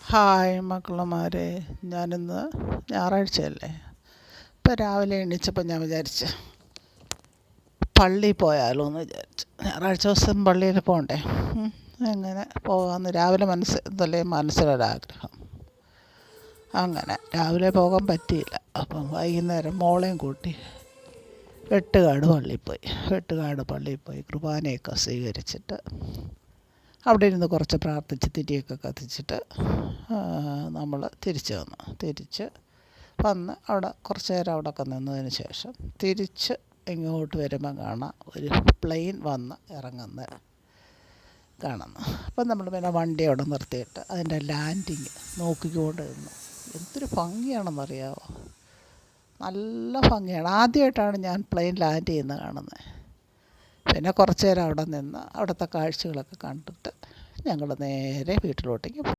Hi മക്കളമാരെ, ഞാനിന്ന് ഞായറാഴ്ചയല്ലേ. ഇപ്പം രാവിലെ എണീച്ചപ്പോൾ ഞാൻ വിചാരിച്ച് പള്ളിയിൽ പോയാലോ എന്ന് വിചാരിച്ചു. ഞായറാഴ്ച ദിവസം പള്ളിയിൽ പോകണ്ടേ. എങ്ങനെ പോകാമെന്ന് രാവിലെ മനസ്സിലൊരാഗ്രഹം. അങ്ങനെ രാവിലെ പോകാൻ പറ്റിയില്ല. അപ്പം വൈകുന്നേരം മോളെയും കൂട്ടി വെട്ടുകാട് പള്ളിയിൽ പോയി കുർബാനയൊക്കെ സ്വീകരിച്ചിട്ട് അവിടെ ഇരുന്ന് കുറച്ച് പ്രാർത്ഥിച്ച് തിരിയൊക്കെ കത്തിച്ചിട്ട് നമ്മൾ തിരിച്ച് വന്ന് അവിടെ കുറച്ച് നേരം അവിടെയൊക്കെ നിന്നതിന് ശേഷം തിരിച്ച് ഇങ്ങോട്ട് വരുമ്പം കാണാം ഒരു പ്ലെയിൻ വന്ന് ഇറങ്ങുന്നത് കാണുന്നു. അപ്പം നമ്മൾ പിന്നെ വണ്ടി അവിടെ നിർത്തിയിട്ട് അതിൻ്റെ ലാൻഡിങ് നോക്കിക്കൊണ്ട് നിന്നു. എന്തൊരു ഭംഗിയാണെന്നറിയാമോ, നല്ല ഭംഗിയാണ്. ആദ്യമായിട്ടാണ് ഞാൻ പ്ലെയിൻ ലാൻഡ് ചെയ്യുന്നത് കാണുന്നത്. പിന്നെ കുറച്ച് നേരം അവിടെ നിന്ന് അവിടുത്തെ കാഴ്ചകളൊക്കെ കണ്ടിട്ട് ഞങ്ങൾ നേരെ വീട്ടിലോട്ടേക്ക്